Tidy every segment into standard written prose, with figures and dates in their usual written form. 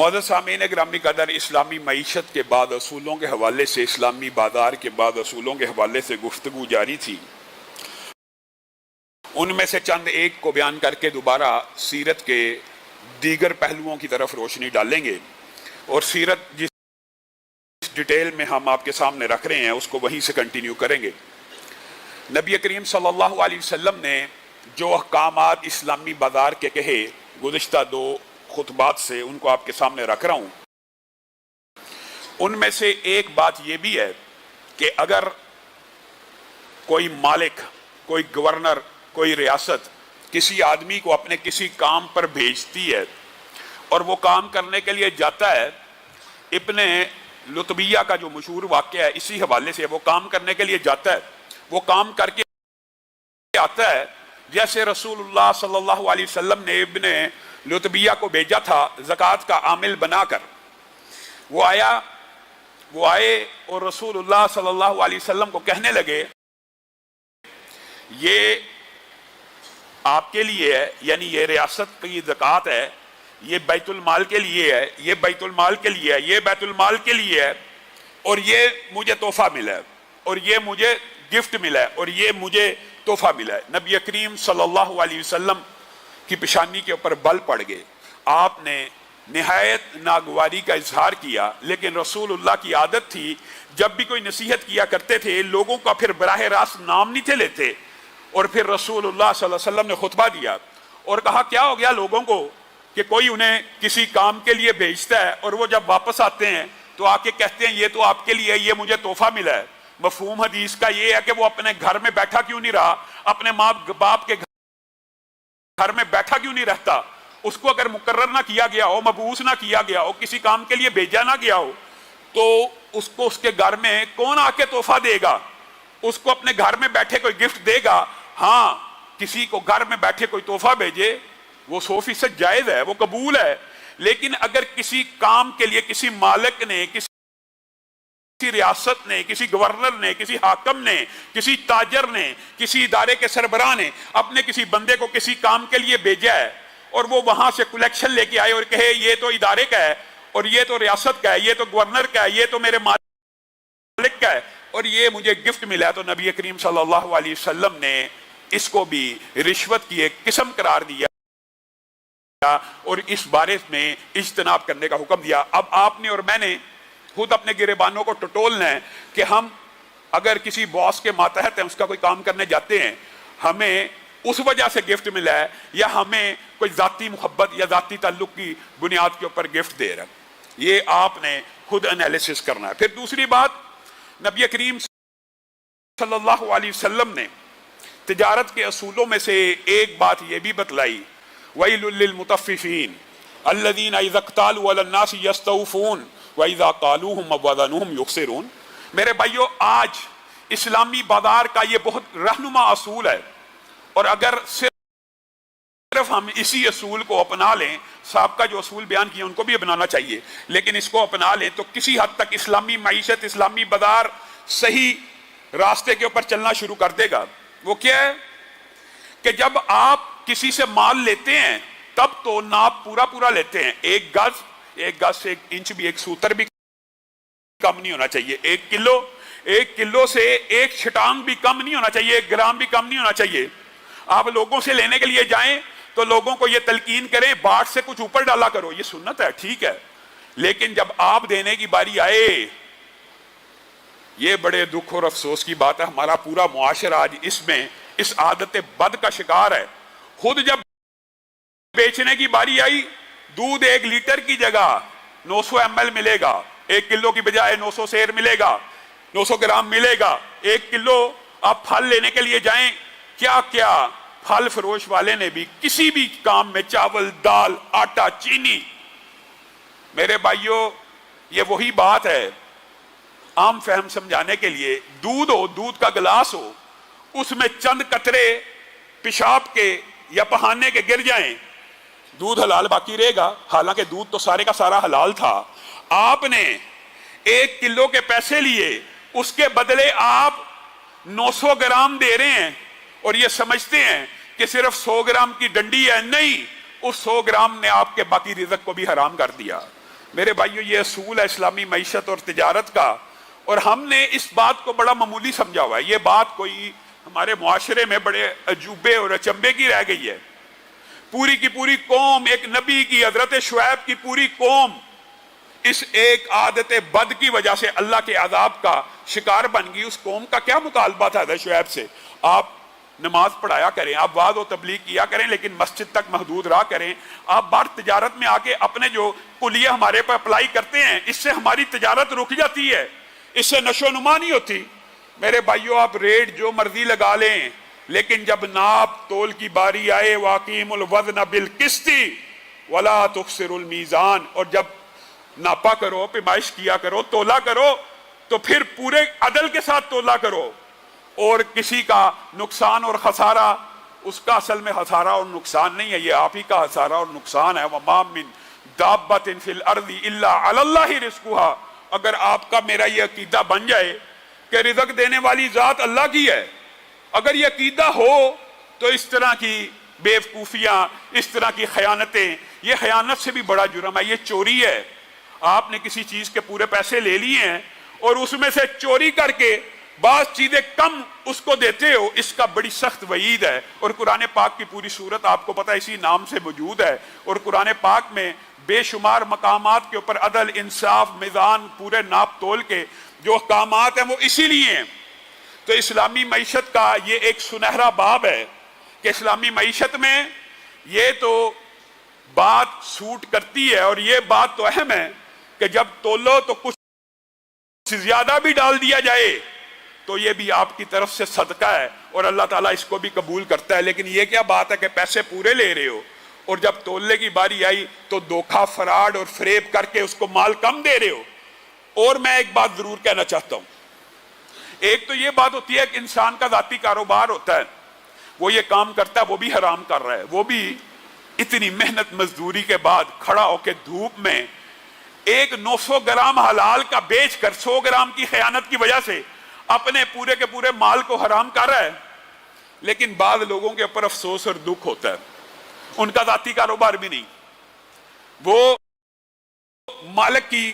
معزز سامعین گرامی قدر، اسلامی معیشت کے بعد اصولوں کے حوالے سے، اسلامی بازار کے بعد اصولوں کے حوالے سے گفتگو جاری تھی۔ ان میں سے چند ایک کو بیان کر کے دوبارہ سیرت کے دیگر پہلوؤں کی طرف روشنی ڈالیں گے، اور سیرت جس ڈیٹیل میں ہم آپ کے سامنے رکھ رہے ہیں اس کو وہیں سے کنٹینیو کریں گے۔ نبی کریم صلی اللہ علیہ وسلم نے جو احکامات اسلامی بازار کے کہے گزشتہ دو خطبات سے، ان کو آپ کے سامنے رکھ رہا ہوں۔ ان میں سے ایک بات یہ بھی ہے کہ اگر کوئی مالک، کوئی گورنر، کوئی ریاست کسی آدمی کو اپنے کسی کام پر بھیجتی ہے اور وہ کام کرنے کے لیے جاتا ہے، ابن لطبیہ کا جو مشہور واقعہ ہے اسی حوالے سے، وہ کام کرنے کے لیے جاتا ہے، وہ کام کر کے آتا ہے جیسے رسول اللہ صلی اللہ علیہ وسلم نے ابن لطبیہ کو بھیجا تھا زکوٰۃ کا عامل بنا کر۔ وہ آئے اور رسول اللہ صلی اللہ علیہ وسلم کو کہنے لگے، یہ آپ کے لیے ہے، یعنی یہ ریاست کی زکوٰۃ ہے، یہ بیت المال کے لیے ہے، یہ بیت المال کے لیے ہے، یہ بیت المال کے لیے ہے، اور یہ مجھے تحفہ ملا ہے، اور یہ مجھے گفٹ ملا ہے، اور یہ مجھے تحفہ ملا ہے۔ نبی کریم صلی اللہ علیہ وسلم کی پیشانی کے اوپر بل پڑ گئے۔ آپ نے نہایت ناگواری کا اظہار کیا، لیکن رسول اللہ کی عادت تھی جب بھی کوئی نصیحت کیا کرتے تھے لوگوں کا پھر براہ راست نام نہیں تھے لیتے، اور پھر رسول اللہ صلی اللہ علیہ وسلم نے خطبہ دیا اور کہا کیا ہو گیا لوگوں کو کہ کوئی انہیں کسی کام کے لیے بھیجتا ہے اور وہ جب واپس آتے ہیں تو آ کے کہتے ہیں یہ تو آپ کے لیے، یہ مجھے تحفہ ملا ہے۔ مفہوم حدیث کا یہ ہے کہ وہ اپنے گھر میں بیٹھا کیوں نہیں رہا، اپنے ماں باپ کے گھر میں بیٹھا کیوں نہیں رہتا؟ اس کو اگر مقرر نہ کیا گیا ہو، مبعوث نہ کیا گیا ہو، کسی کام کے لیے بھیجا نہ گیا ہو، تو اس کو اس کے گھر میں کون آ کے تحفہ دے گا؟ اس کو اپنے گھر میں بیٹھے کوئی گفٹ دے گا؟ ہاں، کسی کو گھر میں بیٹھے کوئی تحفہ بھیجے وہ 100% جائز ہے، وہ قبول ہے، لیکن اگر کسی کام کے لیے کسی مالک نے، کسی ریاست نے، کسی گورنر نے، کسی حاکم نے، کسی تاجر نے، کسی ادارے کے سربراہ نے اپنے کسی بندے کو کسی کام کے لیے بھیجا ہے اور وہ وہاں سے کلیکشن لے کے آئے اور کہے یہ تو ادارے کا ہے، اور یہ تو ریاست کا ہے، یہ تو گورنر کا ہے، یہ تو میرے مالک کا ہے، اور یہ مجھے گفٹ ملا ہے، تو نبی کریم صلی اللہ علیہ وسلم نے اس کو بھی رشوت کی ایک قسم قرار دیا اور اس بارے میں اجتناب کرنے کا حکم دیا۔ اب آپ نے اور میں نے خود اپنے گریبانوں کو ٹٹولنا ہے کہ ہم اگر کسی باس کے ماتحت ہیں، اس کا کوئی کام کرنے جاتے ہیں، ہمیں اس وجہ سے گفٹ ملا ہے یا ہمیں کوئی ذاتی محبت یا ذاتی تعلق کی بنیاد کے اوپر گفٹ دے رہا ہے، یہ آپ نے خود انالیسس کرنا ہے۔ پھر دوسری بات، نبی کریم صلی اللہ علیہ وسلم نے تجارت کے اصولوں میں سے ایک بات یہ بھی بتلائی، وَيْلٌ لِّلْمُطَفِّفِينَ الَّذِينَ إِذَا اكْتَالُوا عَلَى النَّاسِ يَسْتَوْفُونَ وَإِذَا قَالُوهُمْ وَوَزَنُوهُمْ يُخْسِرُونَ۔ میرے بھائیو، آج اسلامی بازار کا یہ بہت رہنما اصول ہے، اور اگر صرف ہم اسی اصول کو اپنا لیں، سابقہ جو اصول بیان کیے ان کو بھی اپنانا چاہیے، لیکن اس کو اپنا لیں تو کسی حد تک اسلامی معیشت، اسلامی بازار صحیح راستے کے اوپر چلنا شروع کر دے گا۔ وہ کیا ہے کہ جب آپ کسی سے مال لیتے ہیں تب تو ناپ پورا لیتے ہیں، ایک گز سے ایک انچ بھی، ایک سوتر بھی کم نہیں ہونا چاہیے، ایک کلو سے ایک چھٹانگ بھی کم نہیں ہونا چاہیے، ایک گرام بھی کم نہیں ہونا چاہیے۔ آپ لوگوں سے لینے کے لیے جائیں تو لوگوں کو یہ تلقین کریں باٹ سے کچھ اوپر ڈالا کرو، یہ سنت ہے، ٹھیک ہے، لیکن جب آپ دینے کی باری آئے، یہ بڑے دکھ اور افسوس کی بات ہے، ہمارا پورا معاشرہ آج اس عادت بد کا شکار ہے۔ خود جب بیچنے کی باری آئی، دودھ 1 لیٹر کی جگہ 900 ml ملے گا، 1 کلو کی بجائے 900 سیر ملے گا، 900 گرام ملے گا، 1 کلو۔ آپ پھل لینے کے لیے جائیں، کیا پھل فروش والے نے بھی کسی بھی کام میں چاول، دال، آٹا، چینی، میرے بھائیوں یہ وہی بات ہے، عام فہم سمجھانے کے لیے، دودھ کا گلاس ہو، اس میں چند قطرے پیشاب کے یا پہانے کے گر جائیں، دودھ حلال باقی رہے گا، حالانکہ دودھ تو سارے کا سارا حلال تھا۔ آپ نے 1 کلو کے پیسے لیے، اس کے بدلے آپ 900 گرام دے رہے ہیں اور یہ سمجھتے ہیں کہ صرف 100 گرام کی ڈنڈی ہے، نہیں، اس 100 گرام نے آپ کے باقی رزق کو بھی حرام کر دیا۔ میرے بھائیو یہ اصول ہے اسلامی معیشت اور تجارت کا، اور ہم نے اس بات کو بڑا معمولی سمجھا ہوا ہے. یہ بات کوئی ہمارے معاشرے میں بڑے عجوبے اور اچنبے کی رہ گئی ہے. پوری کی پوری قوم، ایک نبی کی، حضرت شعیب کی پوری قوم اس ایک عادت بد کی وجہ سے اللہ کے عذاب کا شکار بن گئی. اس قوم کا کیا مطالبہ تھا حضرت شعیب سے؟ آپ نماز پڑھایا کریں، آپ وعظ و تبلیغ کیا کریں، لیکن مسجد تک محدود رہا کریں. آپ باہر تجارت میں آ کے اپنے جو کلیے ہمارے پہ اپلائی کرتے ہیں، اس سے ہماری تجارت رک جاتی ہے، اس سے نشو نما نہیں ہوتی. میرے بھائیو آپ ریٹ جو مرضی لگا لیں، لیکن جب ناپ تول کی باری آئے، واقیم الوزن بالقسط ولا تخسر المیزان، اور جب ناپا کرو، پیمائش کیا کرو، تولا کرو، تو پھر پورے عدل کے ساتھ تولا کرو. اور کسی کا نقصان اور خسارہ، اس کا اصل میں خسارہ اور نقصان نہیں ہے، یہ آپ ہی کا خسارہ اور نقصان ہے. وَمَا مِن دَابَّةٍ فِي الْأَرْضِ إِلَّا عَلَى اللَّهِ رِزْقُهَا. اگر آپ کا میرا یہ عقیدہ بن جائے کہ رزق دینے والی ذات اللہ کی ہے، اگر یہ عقیدہ ہو تو اس طرح کی بیوقوفیاں، اس طرح کی خیانتیں، یہ خیانت سے بھی بڑا جرم ہے، یہ چوری ہے. آپ نے کسی چیز کے پورے پیسے لے لیے ہیں اور اس میں سے چوری کر کے بعض چیزیں کم اس کو دیتے ہو، اس کا بڑی سخت وعید ہے. اور قرآن پاک کی پوری صورت آپ کو پتہ اسی نام سے موجود ہے. اور قرآن پاک میں بے شمار مقامات کے اوپر عدل، انصاف، میزان، پورے ناپ تول کے جو احکامات ہیں وہ اسی لیے ہیں. تو اسلامی معیشت کا یہ ایک سنہرا باب ہے کہ اسلامی معیشت میں یہ تو بات سوٹ کرتی ہے، اور یہ بات تو اہم ہے کہ جب تولو تو کچھ زیادہ بھی ڈال دیا جائے تو یہ بھی آپ کی طرف سے صدقہ ہے اور اللہ تعالیٰ اس کو بھی قبول کرتا ہے. لیکن یہ کیا بات ہے کہ پیسے پورے لے رہے ہو اور جب تولنے کی باری آئی تو دھوکہ، فراڈ اور فریب کر کے اس کو مال کم دے رہے ہو. اور میں ایک بات ضرور کہنا چاہتا ہوں. ایک تو یہ بات ہوتی ہے کہ انسان کا ذاتی کاروبار ہوتا ہے، وہ یہ کام کرتا ہے، وہ بھی حرام کر رہا ہے، وہ بھی اتنی محنت مزدوری کے بعد کھڑا ہو کے دھوپ میں ایک 900 گرام حلال کا بیچ کر 100 گرام کی خیانت کی وجہ سے اپنے پورے کے پورے مال کو حرام کر رہا ہے. لیکن بعض لوگوں کے اوپر افسوس اور دکھ ہوتا ہے، ان کا ذاتی کاروبار بھی نہیں، وہ مالک کی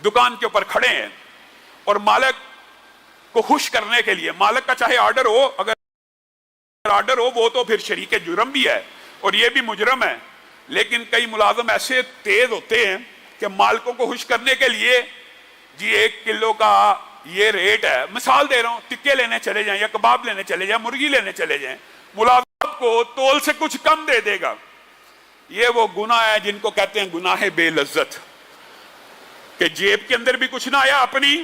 دکان کے اوپر کھڑے ہیں اور مالک کو خوش کرنے کے لیے، مالک کا چاہے آرڈر ہو، اگر آرڈر ہو وہ تو پھر شریک جرم بھی ہے اور یہ بھی مجرم ہے. لیکن کئی ملازم ایسے تیز ہوتے ہیں کہ مالکوں کو خوش کرنے کے لیے جی 1 کلو کا یہ ریٹ ہے، مثال دے رہا ہوں، ٹکے لینے چلے جائیں یا کباب لینے چلے جائیں، مرغی لینے چلے جائیں، ملازم کو تول سے کچھ کم دے دے گا. یہ وہ گناہ ہے جن کو کہتے ہیں گناہ بے لذت، کہ جیب کے اندر بھی کچھ نہ آیا اپنی،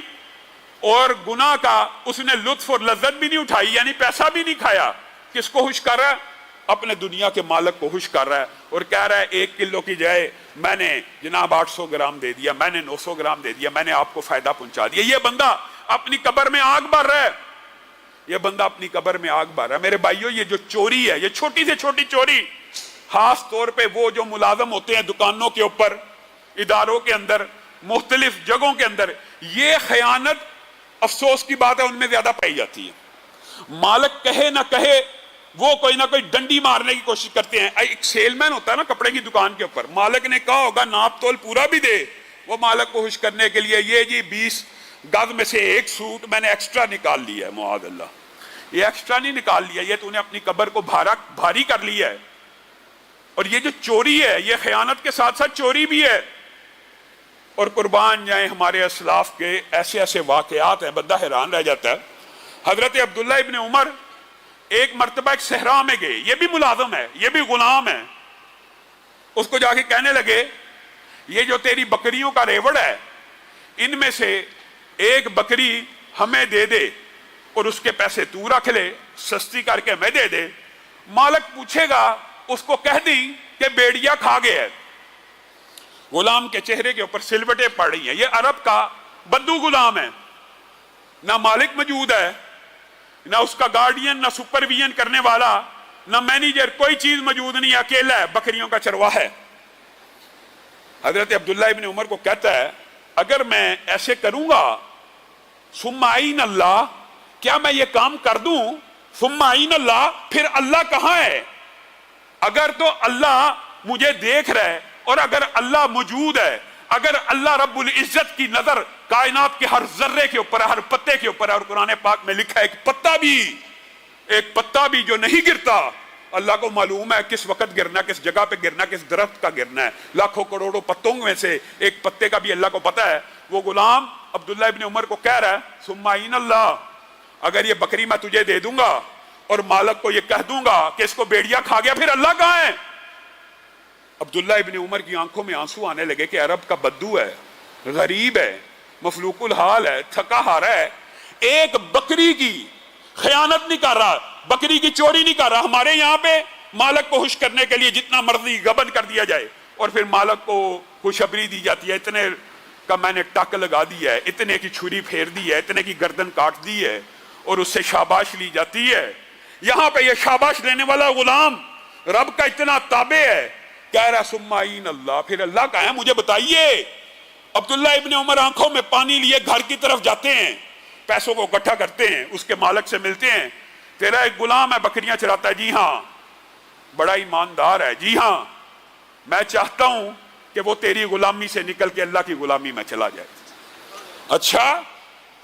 اور گناہ کا اس نے لطف اور لذت بھی نہیں اٹھائی، یعنی پیسہ بھی نہیں کھایا. کس کو خوش کر رہا ہے؟ اپنے دنیا کے مالک کو خوش کر رہا ہے اور کہہ رہا ہے 1 کلو کی جائے میں نے جناب 800 گرام دے دیا، میں نے 900 گرام دے دیا، میں نے آپ کو فائدہ پہنچا دیا. یہ بندہ اپنی قبر میں آگ بھر رہا ہے، یہ بندہ اپنی قبر میں آگ بھر رہا ہے. میرے بھائیو یہ جو چوری ہے، یہ چھوٹی سے چھوٹی چوری، خاص طور پہ وہ جو ملازم ہوتے ہیں دکانوں کے اوپر، اداروں کے اندر، مختلف جگہوں کے اندر، یہ خیانت افسوس کی بات ہے ان میں زیادہ پائی جاتی ہے. مالک کہے نہ کہے وہ کوئی نہ کوئی ڈنڈی مارنے کی کوشش کرتے ہیں. ایک سیل مین ہوتا ہے نا کپڑے کی دکان کے اوپر، مالک نے کہا ہوگا ناپ تول پورا بھی دے، وہ مالک کو خوش کرنے کے لیے یہ جی 20 گز میں سے 1 سوٹ میں نے ایکسٹرا نکال لیا ہے. معاذ اللہ، یہ ایکسٹرا نہیں نکال لیا، یہ تو نے اپنی قبر کو بھاری کر لیا ہے. اور یہ جو چوری ہے یہ خیانت کے ساتھ ساتھ چوری بھی ہے. اور قربان جائیں ہمارے اسلاف کے ایسے ایسے واقعات ہیں، بندہ حیران رہ جاتا ہے. حضرت عبداللہ ابن عمر ایک مرتبہ ایک صحرا میں گئے، یہ بھی ملازم ہے، یہ بھی غلام ہے. اس کو جا کے کہنے لگے یہ جو تیری بکریوں کا ریوڑ ہے ان میں سے ایک بکری ہمیں دے دے اور اس کے پیسے تو رکھ لے، سستی کر کے ہمیں دے دے. مالک پوچھے گا اس کو کہہ دی کہ بیڑیا کھا گیا ہے. غلام کے چہرے کے اوپر سلوٹیں پڑ رہی ہیں. یہ عرب کا بدو غلام ہے، نہ مالک موجود ہے، نہ اس کا گارڈین، نہ سپرویژن کرنے والا، نہ مینیجر، کوئی چیز موجود نہیں، اکیلا ہے، بکریوں کا چرواہ ہے. حضرت عبداللہ ابن عمر کو کہتا ہے اگر میں ایسے کروں گا ثم عین اللہ، کیا میں یہ کام کر دوں ثم عین اللہ، پھر اللہ کہاں ہے؟ اگر تو اللہ مجھے دیکھ رہا ہے اور اگر اللہ موجود ہے، اگر اللہ رب العزت کی نظر کائنات کے ہر ذرے کے اوپر ہے، ہر پتے کے اوپر ہے، اور قرآن پاک میں لکھا ہے ایک پتا بھی جو نہیں گرتا، اللہ کو معلوم ہے کس وقت گرنا، کس جگہ پہ گرنا، کس درخت کا گرنا ہے، لاکھوں کروڑوں پتوں میں سے ایک پتے کا بھی اللہ کو پتا ہے۔ وہ غلام عبداللہ ابن عمر کو کہہ رہا ہے ثم عین اللہ، اگر یہ بکری میں تجھے دے دوں گا اور مالک کو یہ کہہ دوں گا کہ اس کو بیڑیا کھا گیا، پھر اللہ کہاں ہے؟ عبداللہ ابن عمر کی آنکھوں میں آنسو آنے لگے کہ عرب کا بدو ہے، غریب ہے، مفلوق الحال ہے، تھکا ہارا ہے، ایک بکری کی خیانت نہیں کر رہا، بکری کی چوری نہیں کر رہا۔ ہمارے یہاں پہ مالک کو خوش کرنے کے لیے جتنا مرضی غبن کر دیا جائے اور پھر مالک کو خوشخبری دی جاتی ہے، اتنے کا میں نے ٹک لگا دی ہے، اتنے کی چھری پھیر دی ہے، اتنے کی گردن کاٹ دی ہے، اور اس سے شاباش لی جاتی ہے۔ یہاں پہ یہ شاباش لینے والا غلام رب کا اتنا تابع ہے، کہہ رہا ثم عین اللہ، پھر اللہ کا ہے مجھے بتائیے۔ عبداللہ ابن عمر آنکھوں میں پانی لیے گھر کی طرف جاتے ہیں، پیسوں کو اکٹھا کرتے ہیں، اس کے مالک سے ملتے ہیں، تیرا ایک غلام ہے بکریاں چراتا ہے، جی ہاں، بڑا ایماندار ہے، جی ہاں، میں چاہتا ہوں کہ وہ تیری غلامی سے نکل کے اللہ کی غلامی میں چلا جائے۔ اچھا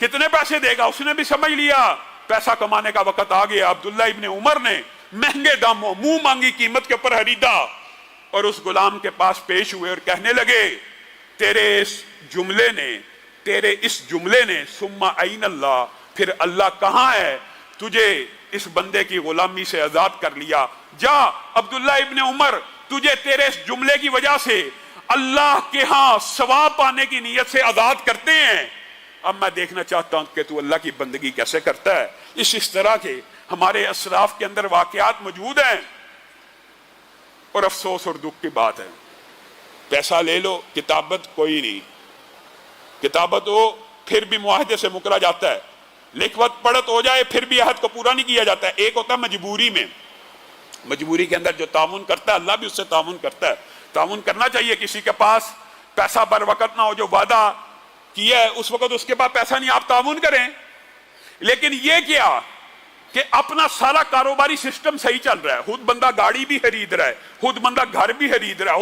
کتنے پیسے دے گا؟ اس نے بھی سمجھ لیا پیسہ کمانے کا وقت آ گیا۔ عبداللہ ابن عمر نے مہنگے داموں منہ مانگی قیمت کے اوپر خریدا اور اس غلام کے پاس پیش ہوئے اور کہنے لگے تیرے اس جملے نے ثم عین اللہ، پھر اللہ کہاں ہے؟ تجھے اس بندے کی غلامی سے آزاد کر لیا، جا عبداللہ ابن عمر، تجھے تیرے اس جملے کی وجہ سے اللہ کے ہاں ثواب پانے کی نیت سے آزاد کرتے ہیں۔ اب میں دیکھنا چاہتا ہوں کہ تو اللہ کی بندگی کیسے کرتا ہے۔ اس طرح کے ہمارے اسلاف کے اندر واقعات موجود ہیں، اور افسوس اور دکھ کی بات ہے، پیسہ لے لو، کتابت کوئی نہیں، کتابت ہو پھر بھی معاہدے سے مکرا جاتا ہے، لکھوت پڑھت ہو جائے پھر بھی عہد کو پورا نہیں کیا جاتا ہے۔ ایک ہوتا ہے مجبوری میں، مجبوری کے اندر جو تعاون کرتا ہے اللہ بھی اس سے تعاون کرتا ہے۔ تعاون کرنا چاہیے، کسی کے پاس پیسہ بر وقت نہ ہو، جو وعدہ کیا ہے اس وقت اس کے پاس پیسہ نہیں، آپ تعاون کریں۔ لیکن یہ کیا کہ اپنا سارا کاروباری سسٹم صحیح چل رہا ہے، خود بندہ گاڑی بھی خرید رہا ہے، خود بندہ گھر بھی خرید رہا ہے،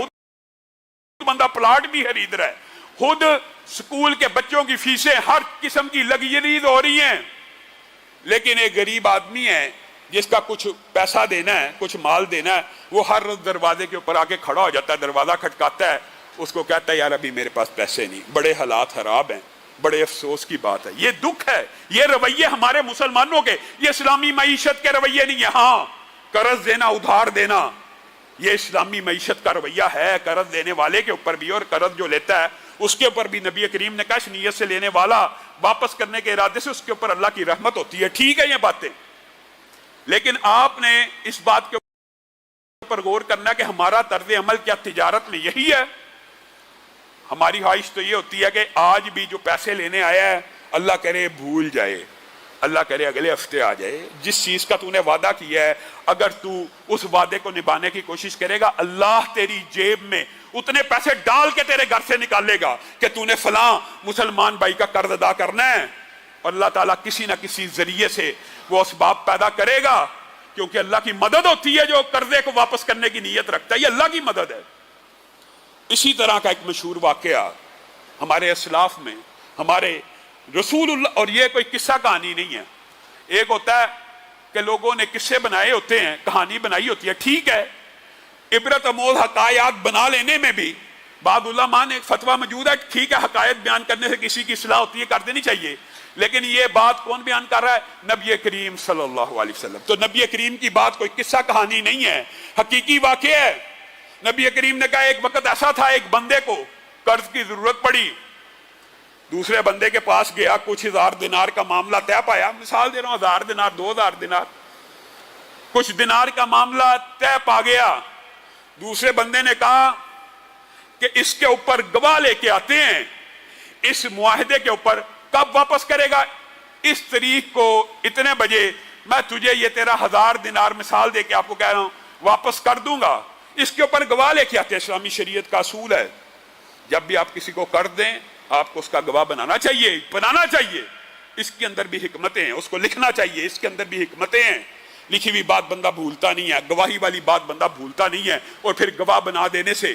خود بندہ پلاٹ بھی خرید رہا ہے، خود سکول کے بچوں کی فیسیں ہر قسم کی لگژریز ہو رہی ہیں، لیکن ایک غریب آدمی ہے جس کا کچھ پیسہ دینا ہے، کچھ مال دینا ہے، وہ ہر روز دروازے کے اوپر آ کے کھڑا ہو جاتا ہے، دروازہ کھٹکاتا ہے، اس کو کہتا ہے یار ابھی میرے پاس پیسے نہیں، بڑے حالات خراب ہیں۔ بڑے افسوس کی بات ہے، یہ دکھ ہے، یہ رویے ہمارے مسلمانوں کے، یہ اسلامی معیشت کے رویے نہیں ہے۔ ہاں قرض دینا، ادھار دینا، یہ اسلامی معیشت کا رویہ ہے، قرض دینے والے کے اوپر بھی اور قرض جو لیتا ہے اس کے اوپر بھی نبی کریم نے کہا اس نیت سے لینے والا واپس کرنے کے ارادے سے اس کے اوپر اللہ کی رحمت ہوتی ہے۔ ٹھیک ہے یہ باتیں، لیکن آپ نے اس بات کے اوپر غور کرنا کہ ہمارا طرز عمل کیا تجارت میں یہی ہے؟ ہماری خواہش تو یہ ہوتی ہے کہ آج بھی جو پیسے لینے آیا ہے اللہ کرے بھول جائے، اللہ کرے اگلے ہفتے آ جائے۔ جس چیز کا تو نے وعدہ کیا ہے اگر تو اس وعدے کو نبھانے کی کوشش کرے گا، اللہ تیری جیب میں اتنے پیسے ڈال کے تیرے گھر سے نکالے گا کہ تو نے فلاں مسلمان بھائی کا قرض ادا کرنا ہے، اور اللہ تعالیٰ کسی نہ کسی ذریعے سے وہ اسباب پیدا کرے گا، کیونکہ اللہ کی مدد ہوتی ہے جو قرضے کو واپس کرنے کی نیت رکھتا ہے، یہ اللہ کی مدد ہے۔ اسی طرح کا ایک مشہور واقعہ ہمارے اسلاف میں ہمارے رسول اللہ، اور یہ کوئی قصہ کہانی نہیں ہے، ایک ہوتا ہے کہ لوگوں نے قصے بنائے ہوتے ہیں، کہانی بنائی ہوتی ہے، ٹھیک ہے، عبرت آموز حقائق بنا لینے میں بھی بعض علماء نے فتویٰ موجود ہے، ٹھیک ہے حقائق بیان کرنے سے کسی کی اصلاح ہوتی ہے، کر دینی چاہیے، لیکن یہ بات کون بیان کر رہا ہے؟ نبی کریم صلی اللہ علیہ وسلم۔ تو نبی کریم کی بات کوئی قصہ کہانی نہیں ہے، حقیقی واقعہ ہے۔ نبی کریم نے کہا ایک وقت ایسا تھا ایک بندے کو قرض کی ضرورت پڑی، دوسرے بندے کے پاس گیا، کچھ 1000 دینار کا معاملہ طے پایا، مثال دے رہا ہوں 1000 دینار 2000 دینار، کچھ دینار کا معاملہ طے پا گیا، دوسرے بندے نے کہا کہ اس کے اوپر گواہ لے کے آتے ہیں، اس معاہدے کے اوپر کب واپس کرے گا، اس تاریخ کو اتنے بجے میں تجھے یہ تیرا 1000 دینار مثال دے کے آپ کو کہہ رہا ہوں واپس کر دوں گا، اس کے اوپر گواہ لے کے آتے ہیں۔ اسلامی شریعت کا اصول ہے جب بھی آپ کسی کو قرض دیں آپ کو اس کا گواہ بنانا چاہیے، اس کے اندر بھی حکمتیں ہیں، اس کو لکھنا چاہیے، اس کے اندر بھی حکمتیں ہیں، لکھی ہوئی بات بندہ بھولتا نہیں ہے، گواہی والی بات بندہ بھولتا نہیں ہے، اور پھر گواہ بنا دینے سے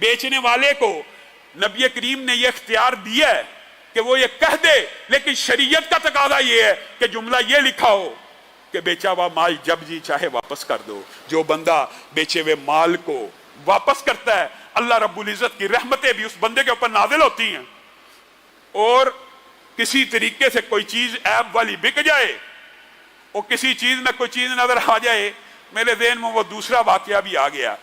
بیچنے والے کو نبی کریم نے یہ اختیار دیا ہے کہ وہ یہ کہہ دے، لیکن شریعت کا تقاضا یہ ہے کہ جملہ یہ لکھا ہو کہ بیچا ہوا مال جب جی چاہے واپس کر دو۔ جو بندہ بیچے ہوئے مال کو واپس کرتا ہے اللہ رب العزت کی رحمتیں بھی اس بندے کے اوپر نازل ہوتی ہیں۔ اور کسی طریقے سے کوئی چیز عیب والی بک جائے اور کسی چیز میں کوئی چیز نظر آ جائے، میرے ذہن میں وہ دوسرا واقعہ بھی آ گیا،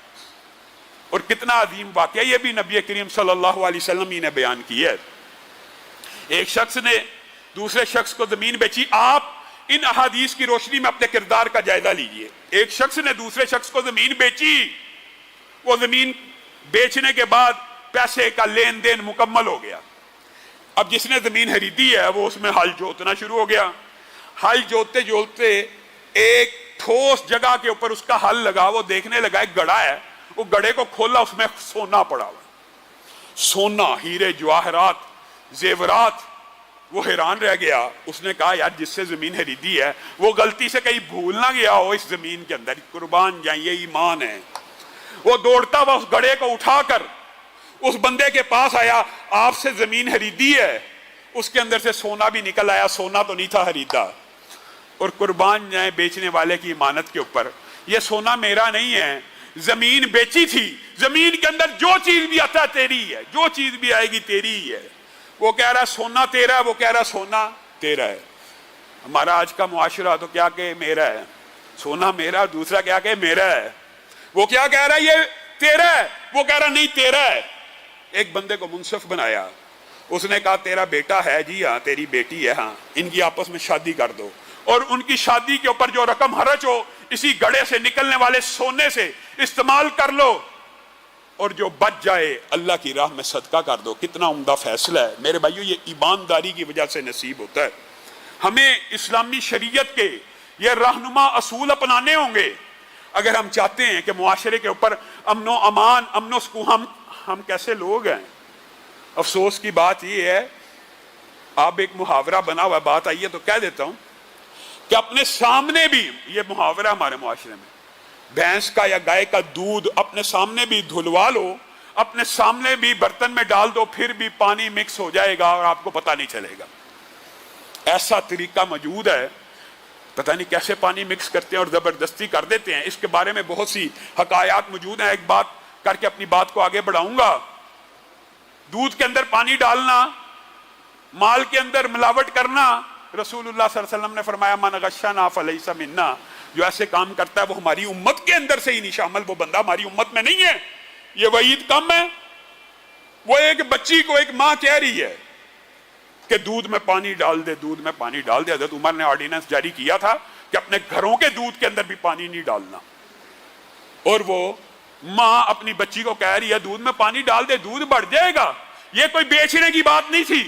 اور کتنا عظیم واقعہ، یہ بھی نبی کریم صلی اللہ علیہ وسلم ہی نے بیان کیا ہے۔ ایک شخص نے دوسرے شخص کو زمین بیچی۔ آپ ان احادیث کی روشنی میں اپنے کردار کا جائزہ لیجئے۔ ایک شخص نے دوسرے شخص کو زمین بیچی، وہ زمین بیچنے کے بعد پیسے کا لین دین مکمل ہو گیا۔ اب جس نے زمین خریدی ہے وہ اس میں ہل جوتنا شروع ہو گیا۔ ہل جوتتے جوتتے ایک ٹھوس جگہ کے اوپر اس کا ہل لگا، وہ دیکھنے لگا ایک گڑھا ہے، وہ گڑھے کو کھولا، اس میں سونا پڑا ہوا، سونا، ہیرے جواہرات، زیورات۔ وہ حیران رہ گیا، اس نے کہا یار جس سے زمین خریدی ہے وہ غلطی سے کہیں بھول نہ گیا ہو اس زمین کے اندر، قربان جائیں یہ ایمان ہے۔ وہ دوڑتا ہوا اس گڑھے کو اٹھا کر اس بندے کے پاس آیا، آپ سے زمین خریدی ہے، اس کے اندر سے سونا بھی نکل آیا، سونا تو نہیں تھا خریدا۔ اور قربان جائیں بیچنے والے کی امانت کے اوپر، یہ سونا میرا نہیں ہے، زمین بیچی تھی، زمین کے اندر جو چیز بھی آتا ہے تیری ہے، جو چیز بھی آئے گی تیری ہی ہے۔ وہ کہہ رہا سونا تیرا ہے، وہ کہہ رہا سونا تیرا ہے۔ ہمارا آج کا معاشرہ تو کیا کہ میرا ہے، سونا میرا، دوسرا کیا کہ میرا ہے۔ وہ کیا کہہ رہا ہے یہ تیرا ہے، وہ کہہ رہا نہیں تیرا ہے۔ ایک بندے کو منصف بنایا، اس نے کہا تیرا بیٹا ہے جی ہاں، تیری بیٹی ہے ہاں، ان کی آپس میں شادی کر دو، اور ان کی شادی کے اوپر جو رقم خرچ ہو اسی گڑھے سے نکلنے والے سونے سے استعمال کر لو، اور جو بچ جائے اللہ کی راہ میں صدقہ کر دو۔ کتنا عمدہ فیصلہ ہے میرے بھائیو، یہ ایمانداری کی وجہ سے نصیب ہوتا ہے۔ ہمیں اسلامی شریعت کے یہ رہنما اصول اپنانے ہوں گے اگر ہم چاہتے ہیں کہ معاشرے کے اوپر امن و امان، امن و سکون۔ ہم کیسے لوگ ہیں، افسوس کی بات یہ ہے، اب ایک محاورہ بنا ہوا بات آئی ہے تو کہہ دیتا ہوں کہ اپنے سامنے بھی، یہ محاورہ ہمارے معاشرے میں، بھینس کا یا گائے کا دودھ اپنے سامنے بھی دھلوا لو، اپنے سامنے بھی برتن میں ڈال دو، پھر بھی پانی مکس ہو جائے گا اور آپ کو پتہ نہیں چلے گا۔ ایسا طریقہ موجود ہے، پتہ نہیں کیسے پانی مکس کرتے ہیں اور زبردستی کر دیتے ہیں۔ اس کے بارے میں بہت سی حکایات موجود ہیں، ایک بات کر کے اپنی بات کو آگے بڑھاؤں گا۔ دودھ کے اندر پانی ڈالنا، مال کے اندر ملاوٹ کرنا، رسول اللہ صلی اللہ علیہ وسلم نے فرمایا من غشنا فلیس منا، جو ایسے کام کرتا ہے وہ ہماری امت کے اندر سے ہی نہیں شامل، وہ بندہ ہماری امت میں نہیں ہے۔ یہ وعید کم ہے۔ وہ ایک بچی کو ایک ماں کہہ رہی ہے کہ دودھ میں پانی ڈال دے، دودھ میں پانی ڈال دے۔ حضرت عمر نے آرڈیننس جاری کیا تھا کہ اپنے گھروں کے دودھ کے اندر بھی پانی نہیں ڈالنا، اور وہ ماں اپنی بچی کو کہہ رہی ہے دودھ میں پانی ڈال دے، دودھ بڑھ جائے گا۔ یہ کوئی بیچنے کی بات نہیں تھی،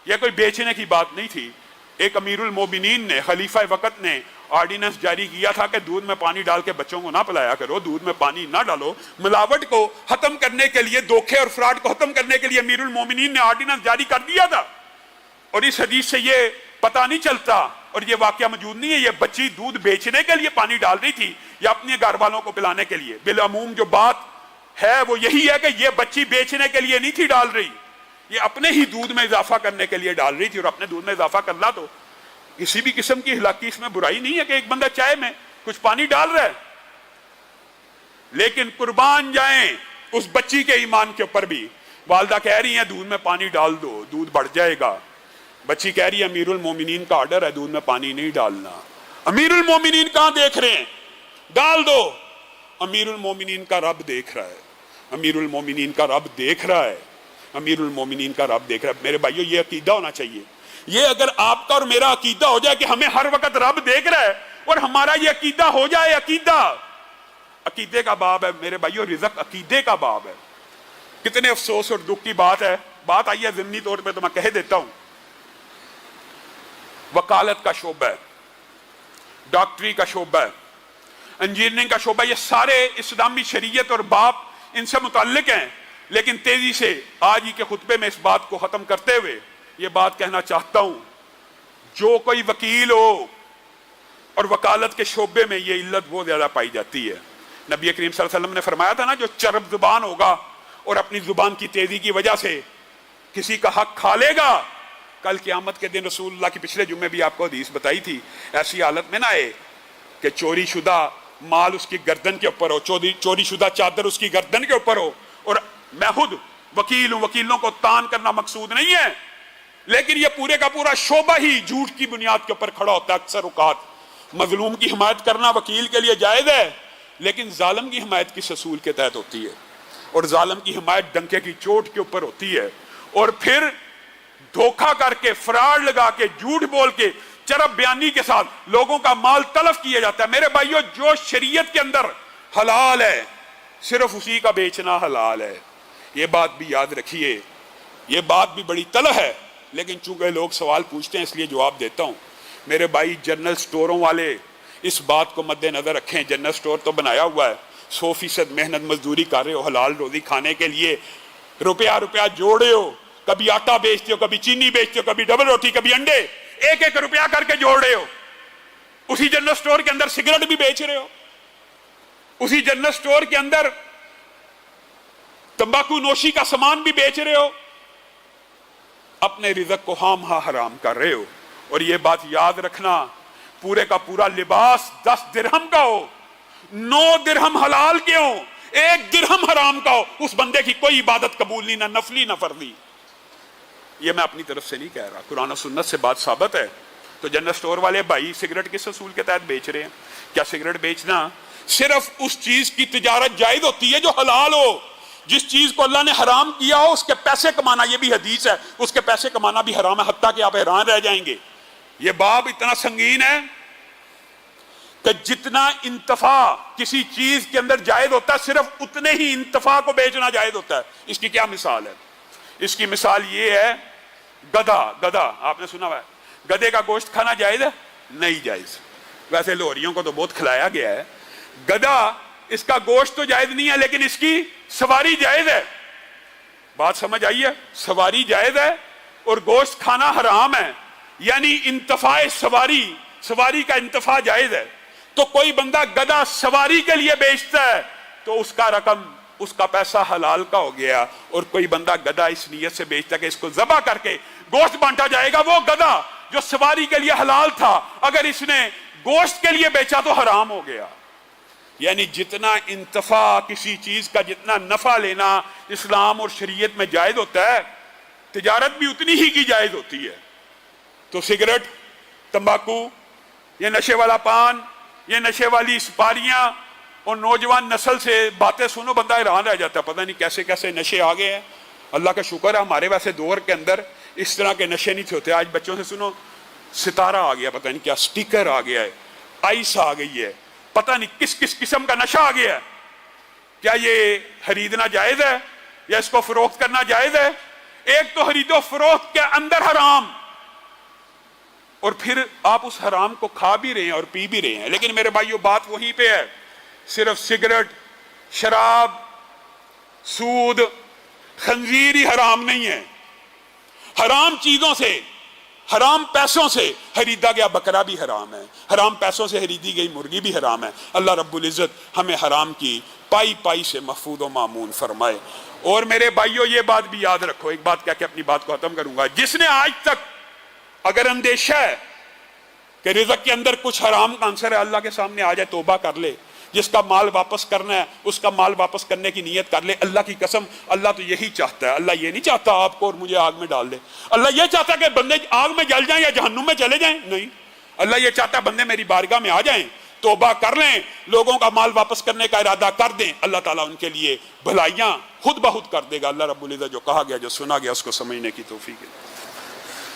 یہ کوئی بیچنے کی بات نہیں تھی۔ ایک امیر المومنین نے، خلیفہ وقت نے آرڈیننس جاری کیا تھا کہ دودھ میں پانی ڈال کے بچوں کو نہ پلایا کرو، دودھ میں پانی نہ ڈالو۔ ملاوٹ کو ختم کرنے کے لیے، دھوکے اور فراڈ کو ختم کرنے کے لیے امیر المومنین نے آرڈیننس جاری کر دیا تھا۔ اور اس حدیث سے یہ پتہ نہیں چلتا، اور یہ واقعہ موجود نہیں ہے، یہ بچی دودھ بیچنے کے لیے پانی ڈال رہی تھی یا اپنے گھر والوں کو پلانے کے لیے۔ بالعموم جو بات ہے وہ یہی ہے کہ یہ بچی بیچنے کے لیے نہیں تھی ڈال رہی، یہ اپنے ہی دودھ میں اضافہ کرنے کے لیے ڈال رہی تھی، اور اپنے دودھ میں اضافہ کرنا تو کسی بھی قسم کی ہلاکی اس میں برائی نہیں ہے کہ ایک بندہ چائے میں کچھ پانی ڈال رہا ہے۔ لیکن قربان جائیں اس بچی کے ایمان کے اوپر بھی، والدہ کہہ رہی ہیں دودھ میں پانی ڈال دو، دودھ بڑھ جائے گا۔ بچی کہہ رہی ہے امیر المومنین کا آرڈر ہے دودھ میں پانی نہیں ڈالنا۔ امیر المومنین کہاں دیکھ رہے ہیں؟ ڈال دو۔ امیر المومنین کا رب دیکھ رہا ہے، امیر المومنین کا رب دیکھ رہا ہے، امیر المومنین کا رب دیکھ رہا ہے۔ میرے بھائیو یہ عقیدہ ہونا چاہیے۔ یہ اگر آپ کا اور میرا عقیدہ ہو جائے کہ ہمیں ہر وقت رب دیکھ رہا ہے، اور ہمارا یہ عقیدہ ہو جائے، عقیدے کا باب ہے میرے بھائیو، رزق عقیدے کا باب ہے۔ کتنے افسوس اور دکھ کی بات ہے، بات آئی ہے ضمنی طور پہ تو میں کہہ دیتا ہوں۔ وکالت کا شعبہ ہے، ڈاکٹری کا شعبہ ہے، انجینئرنگ کا شعبہ، یہ سارے اسلامی شریعت اور باب ان سے متعلق ہیں۔ لیکن تیزی سے آج ہی کے خطبے میں اس بات کو ختم کرتے ہوئے یہ بات کہنا چاہتا ہوں، جو کوئی وکیل ہو، اور وکالت کے شعبے میں یہ علت بہت زیادہ پائی جاتی ہے۔ نبی کریم صلی اللہ علیہ وسلم نے فرمایا تھا نا، جو چرب زبان ہوگا اور اپنی زبان کی تیزی کی وجہ سے کسی کا حق کھا لے گا، کل قیامت کے دن رسول اللہ کی پچھلے جمعے بھی آپ کو حدیث بتائی تھی، ایسی حالت میں نہ آئے کہ چوری شدہ مال اس کی گردن کے اوپر ہو، چوری شدہ چادر اس کی گردن کے اوپر ہو. اور میں خود وکیل ہوں، وکیلوں کو تان کرنا مقصود نہیں ہے، لیکن یہ پورے کا پورا شعبہ ہی جھوٹ کی بنیاد کے اوپر کھڑا ہوتا ہے. اکثر اوقات مظلوم کی حمایت کرنا وکیل کے لیے جائز ہے، لیکن ظالم کی حمایت کس اصول کے تحت ہوتی ہے؟ اور ظالم کی حمایت ڈنکے کی چوٹ کے اوپر ہوتی ہے، اور پھر دھوکہ کر کے، فراڈ لگا کے، جھوٹ بول کے، چرب بیانی کے ساتھ لوگوں کا مال تلف کیا جاتا ہے. میرے بھائیو، جو شریعت کے اندر حلال ہے صرف اسی کا بیچنا حلال ہے. یہ بات بھی یاد رکھیے، یہ بات بھی بڑی تلخ ہے، لیکن چونکہ لوگ سوال پوچھتے ہیں اس لیے جواب دیتا ہوں. میرے بھائی، جنرل سٹوروں والے اس بات کو مد نظر رکھیں. جنرل سٹور تو بنایا ہوا ہے، 100% محنت مزدوری کر رہے ہو حلال روزی کھانے کے لیے، روپیہ جوڑے ہو، کبھی آٹا بیچتے ہو، کبھی چینی بیچتے ہو، کبھی ڈبل روٹی، کبھی انڈے، 1 روپیہ کر کے جوڑ رہے ہو. اسی جنرل سٹور کے اندر سگریٹ بھی بیچ رہے ہو، اسی جنرل سٹور کے اندر تمباکو نوشی کا سامان بھی بیچ رہے ہو، اپنے رزق کو خام حرام کر رہے ہو. اور یہ بات یاد رکھنا، پورے کا پورا لباس 10 درہم کا ہو، 9 درہم حلال کے ہو، 1 درہم حرام کا ہو، اس بندے کی کوئی عبادت قبول نہیں، نہ نفلی نہ فرضی. یہ میں اپنی طرف سے نہیں کہہ رہا، قرآن و سنت سے بات ثابت ہے. تو جنرل سٹور والے بھائی سگریٹ کس اصول کے تحت بیچ رہے ہیں؟ کیا سگریٹ بیچنا صرف اس چیز کی تجارت جائز ہوتی ہے جو حلال ہو؟ جس چیز کو اللہ نے حرام کیا ہو اس کے پیسے کمانا، یہ بھی حدیث ہے، اس کے پیسے کمانا بھی حرام ہے، حتیٰ کہ آپ حیران رہ جائیں گے. یہ باب اتنا سنگین ہے کہ جتنا انتفاع کسی چیز کے اندر جائز ہوتا ہے، صرف اتنے ہی انتفاع کو بیچنا جائز ہوتا ہے. اس کی کیا مثال ہے؟ اس کی مثال یہ ہے، گدھا آپ نے سنا ہوا ہے، گدھے کا گوشت کھانا جائز ہے؟ نہیں جائز. ویسے لوہریوں کو تو بہت کھلایا گیا ہے. گدھا، اس کا گوشت تو جائز نہیں ہے، لیکن اس کی سواری جائز ہے. بات سمجھ آئی ہے؟ سواری جائز ہے اور گوشت کھانا حرام ہے، یعنی انتفاع سواری کا انتفاع جائز ہے. تو کوئی بندہ گدھا سواری کے لیے بیچتا ہے تو اس کا رقم، اس کا پیسہ حلال کا ہو گیا. اور کوئی بندہ گدھا اس نیت سے بیچتا ہے کہ اس کو ذبح کر کے گوشت بانٹا جائے گا، وہ گدھا جو سواری کے لیے حلال تھا اگر اس نے گوشت کے لیے بیچا تو حرام ہو گیا. یعنی جتنا انتفاع کسی چیز کا، جتنا نفع لینا اسلام اور شریعت میں جائز ہوتا ہے، تجارت بھی اتنی ہی کی جائز ہوتی ہے. تو سگریٹ، تمباکو، یہ نشے والا پان، یہ نشے والی سپاریاں، اور نوجوان نسل سے باتیں سنو بندہ حیران رہ جاتا ہے، پتہ نہیں کیسے کیسے نشے آ گئے ہیں. اللہ کا شکر ہے ہمارے ویسے دور کے اندر اس طرح کے نشے نہیں ہوتے. آج بچوں سے سنو، ستارہ آ گیا، پتہ نہیں کیا، سٹیکر آ گیا ہے، آئس آ گئی ہے، پتہ نہیں کس کس قسم کا نشہ آ گیا ہے. کیا یہ خریدنا جائز ہے یا اس کو فروخت کرنا جائز ہے؟ ایک تو خرید و فروخت کے اندر حرام، اور پھر آپ اس حرام کو کھا بھی رہے ہیں اور پی بھی رہے ہیں. لیکن میرے بھائیو، بات وہیں پہ ہے، صرف سگریٹ، شراب، سود، خنزیر ہی حرام نہیں ہے. حرام چیزوں سے، حرام پیسوں سے خریدا گیا بکرا بھی حرام ہے، حرام پیسوں سے خریدی گئی مرغی بھی حرام ہے. اللہ رب العزت ہمیں حرام کی پائی پائی سے محفوظ و مامون فرمائے. اور میرے بھائیو، یہ بات بھی یاد رکھو، ایک بات کہہ کے اپنی بات کو ختم کروں گا. جس نے آج تک اگر اندیشہ ہے کہ رزق کے اندر کچھ حرام کا عنصر ہے، اللہ کے سامنے آ جائے، توبہ کر لے. جس کا مال واپس کرنا ہے اس کا مال واپس کرنے کی نیت کر لے. اللہ کی قسم، اللہ تو یہی چاہتا ہے. اللہ یہ نہیں چاہتا آپ کو اور مجھے آگ میں ڈال دے. اللہ یہ چاہتا ہے کہ بندے آگ میں جل جائیں یا جہنم میں چلے جائیں؟ نہیں. اللہ یہ چاہتا ہے بندے میری بارگاہ میں آ جائیں، توبہ کر لیں، لوگوں کا مال واپس کرنے کا ارادہ کر دیں. اللہ تعالیٰ ان کے لیے بھلائیاں خود بخود کر دے گا. اللہ رب العزت جو کہا گیا، جو سنا گیا، اس کو سمجھنے کی توفیق ہے.